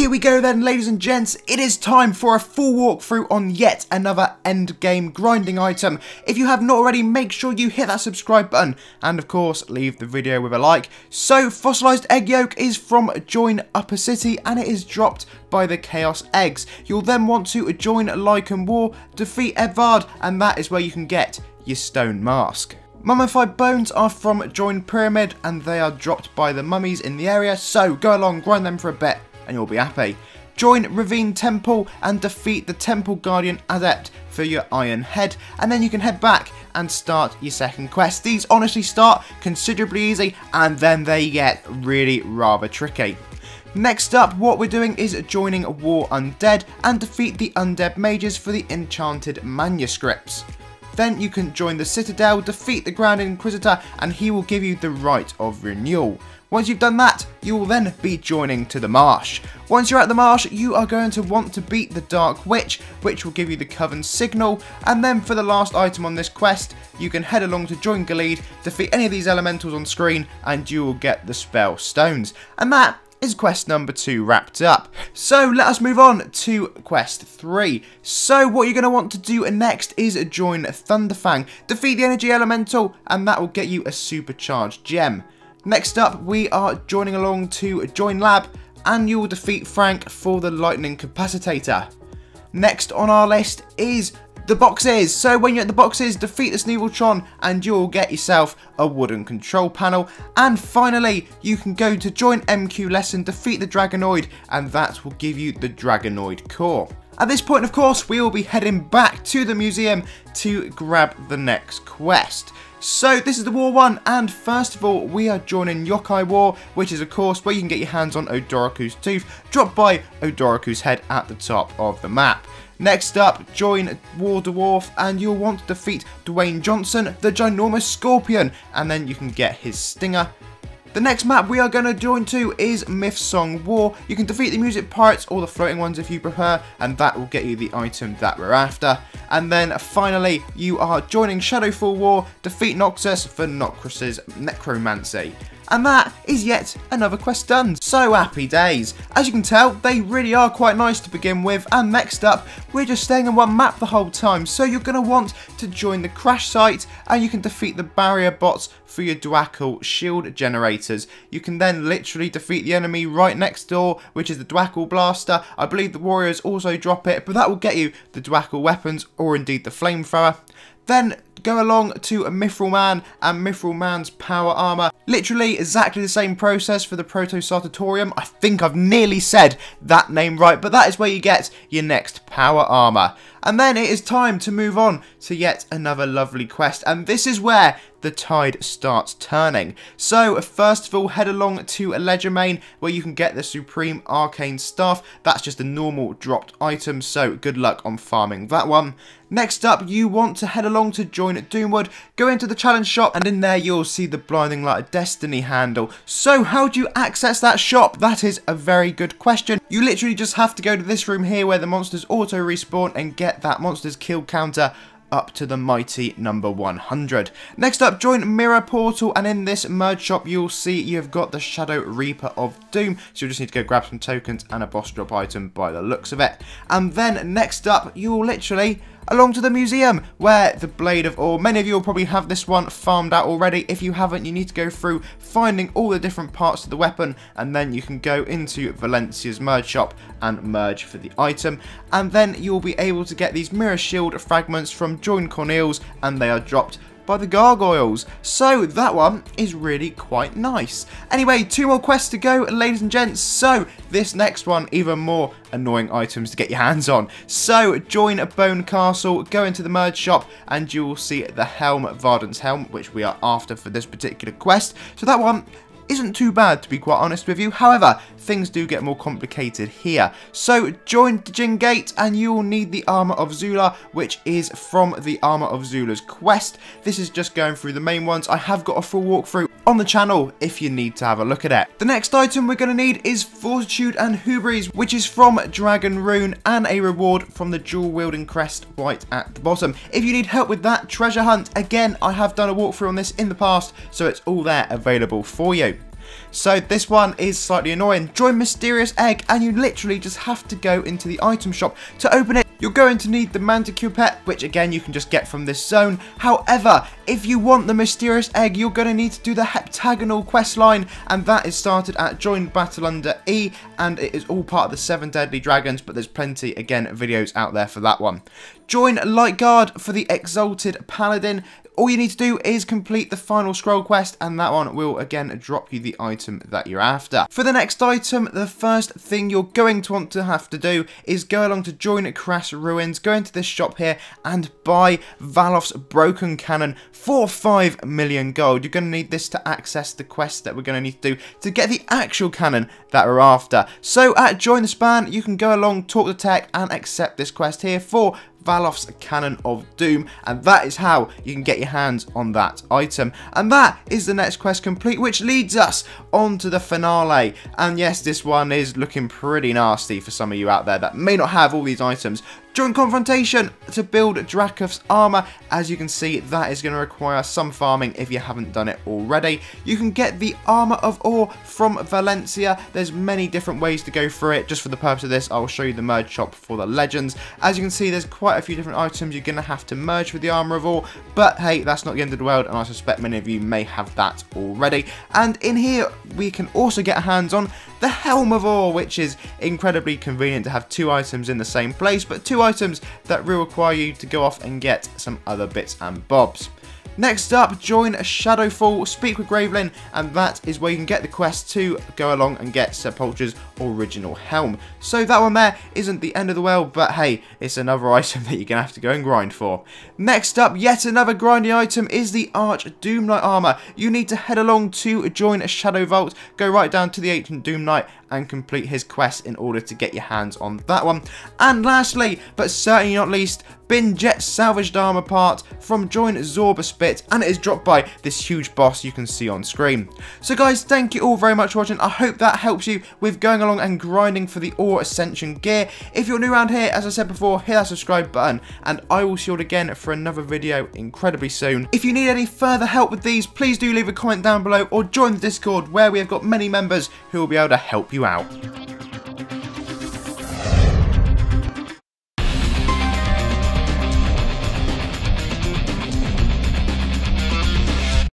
Here we go then, ladies and gents, it is time for a full walkthrough on yet another end game grinding item. If you have not already, make sure you hit that subscribe button and of course leave the video with a like. So fossilized egg yolk is from Join Upper City and it is dropped by the Chaos Eggs. You'll then want to join Lycan War, defeat Edvard, and that is where you can get your stone mask. Mummified bones are from Join Pyramid and they are dropped by the mummies in the area, so go along, grind them for a bit and you'll be happy. Join Ravine Temple and defeat the Temple Guardian Adept for your Iron Head, and then you can head back and start your second quest. These honestly start considerably easy and then they get really rather tricky. Next up, what we're doing is joining War Undead and defeat the Undead Mages for the Enchanted Manuscripts. Then you can join the Citadel, defeat the Grand Inquisitor, and he will give you the Right of Renewal. Once you've done that, you will then be joining to the Marsh. Once you're at the Marsh, you are going to want to beat the Dark Witch, which will give you the Coven Signal, and then for the last item on this quest, you can head along to join Gilead, defeat any of these elementals on screen, and you will get the Spell Stones. And that is quest number 2 wrapped up. So let us move on to quest 3. So what you're going to want to do next is join Thunderfang, defeat the Energy Elemental, and that will get you a supercharged gem. Next up, we are joining along to Join Lab, and you will defeat Frank for the Lightning Capacitator. Next on our list is the boxes. So when you're at the boxes, defeat the Sneeveltron and you'll get yourself a wooden control panel. And finally, you can go to Join MQ Lesson, defeat the Dragonoid, and that will give you the Dragonoid core. At this point, of course, we will be heading back to the museum to grab the next quest. So this is the War one, and first of all, we are joining Yokai War, which is of course where you can get your hands on Odoriku's tooth, dropped by Odoriku's head at the top of the map. Next up, join War Dwarf, and you'll want to defeat Dwayne Johnson, the ginormous scorpion, and then you can get his stinger. The next map we are going to join to is Myth Song War. You can defeat the music pirates or the floating ones if you prefer, and that will get you the item that we're after. And then finally, you are joining Shadowfall War, defeat Noxus for Noxus's necromancy. And that is yet another quest done. So happy days. As you can tell, they really are quite nice to begin with. And next up, we're just staying on one map the whole time. So you're going to want to join the crash site and you can defeat the barrier bots for your Dwackle shield generators. You can then literally defeat the enemy right next door, which is the Dwackle blaster. I believe the warriors also drop it, but that will get you the Dwackle weapons or indeed the flamethrower. Then go along to a Mithril Man and Mithril Man's power armor. Literally exactly the same process for the Proto-Sartatorium. I think I've nearly said that name right, but that is where you get your next power armor. And then it is time to move on to yet another lovely quest, and this is where the tide starts turning. So first of all, head along to Legerdemain where you can get the Supreme Arcane Staff. That's just a normal dropped item, so good luck on farming that one. Next up, you want to head along to join Doomwood, go into the challenge shop, and in there you'll see the Blinding Light of Destiny handle. So how do you access that shop? That is a very good question. You literally just have to go to this room here where the monsters auto respawn and get that monster's kill counter up to the mighty number 100. Next up, join Mirror Portal, and in this merge shop you'll see you've got the Shadow Reaper of Doom, so you'll just need to go grab some tokens and a boss drop item by the looks of it. And then next up, you'll literally along to the museum where the Blade of Ore, many of you will probably have this one farmed out already. If you haven't, you need to go through finding all the different parts of the weapon, and then you can go into Valencia's merge shop and merge for the item, and then you'll be able to get these mirror shield fragments from Join Corneals, and they are dropped by the gargoyles. So that one is really quite nice. Anyway, 2 more quests to go, ladies and gents. So this next one, even more annoying items to get your hands on. So join a Bone Castle, go into the merge shop, and you will see the helm, Varden's helm, which we are after for this particular quest. So that one isn't too bad, to be quite honest with you. However, things do get more complicated here. So join Djinn Gate and you will need the Armour of Zula, which is from the Armour of Zula's quest. This is just going through the main ones. I have got a full walkthrough on the channel if you need to have a look at it. The next item we're going to need is Fortitude and Hubris, which is from Dragon Rune, and a reward from the dual wielding crest right at the bottom. If you need help with that treasure hunt, again, I have done a walkthrough on this in the past, so it's all there available for you. So this one is slightly annoying. Join Mysterious Egg, and you literally just have to go into the item shop to open it. You're going to need the Manticure pet, which again you can just get from this zone. However, if you want the Mysterious Egg, you're going to need to do the heptagonal quest line, and that is started at Join Battle under E, and it is all part of the 7 Deadly Dragons, but there's plenty, again, videos out there for that one. Join Light Guard for the Exalted Paladin. All you need to do is complete the final scroll quest, and that one will again drop you the item that you're after. For the next item, the first thing you're going to want to have to do is go along to Join Crass Ruins, go into this shop here and buy Valof's Broken Cannon for 5 million gold. You're going to need this to access the quest that we're going to need to do to get the actual cannon that we're after. So at Join the Span, you can go along, talk to tech, and accept this quest here for Valof's Cannon of Doom, and that is how you can get your hands on that item. And that is the next quest complete, which leads us on to the finale. And yes, this one is looking pretty nasty for some of you out there that may not have all these items. Join Confrontation to build Dracoth's armor. As you can see, that is going to require some farming if you haven't done it already. You can get the Armor of Awe from Valencia. There's many different ways to go through it. Just for the purpose of this, I'll show you the merge shop for the legends. As you can see, there's quite a few different items you're going to have to merge with the Armor of Awe, but hey, that's not the end of the world, and I suspect many of you may have that already. And in here, we can also get our hands on the Helm of Awe, which is incredibly convenient to have 2 items in the same place, but 2 items that will require you to go off and get some other bits and bobs. Next up, join Shadowfall, speak with Gravelin, and that is where you can get the quest to go along and get Sepulture's original helm. So that one there isn't the end of the world, but hey, it's another item that you're going to have to go and grind for. Next up, yet another grinding item is the Arch Doom Knight armor. You need to head along to join Shadow Vault, go right down to the Ancient Doom Knight, and complete his quest in order to get your hands on that one. And lastly, but certainly not least, bin Jet salvaged armor part from Join Zorbaspit, and it is dropped by this huge boss you can see on screen. So guys, thank you all very much for watching. I hope that helps you with going along and grinding for the Awe-Scention gear. If you're new around here, as I said before, hit that subscribe button, and I will see you all again for another video incredibly soon. If you need any further help with these, please do leave a comment down below or join the Discord, where we have got many members who will be able to help you out.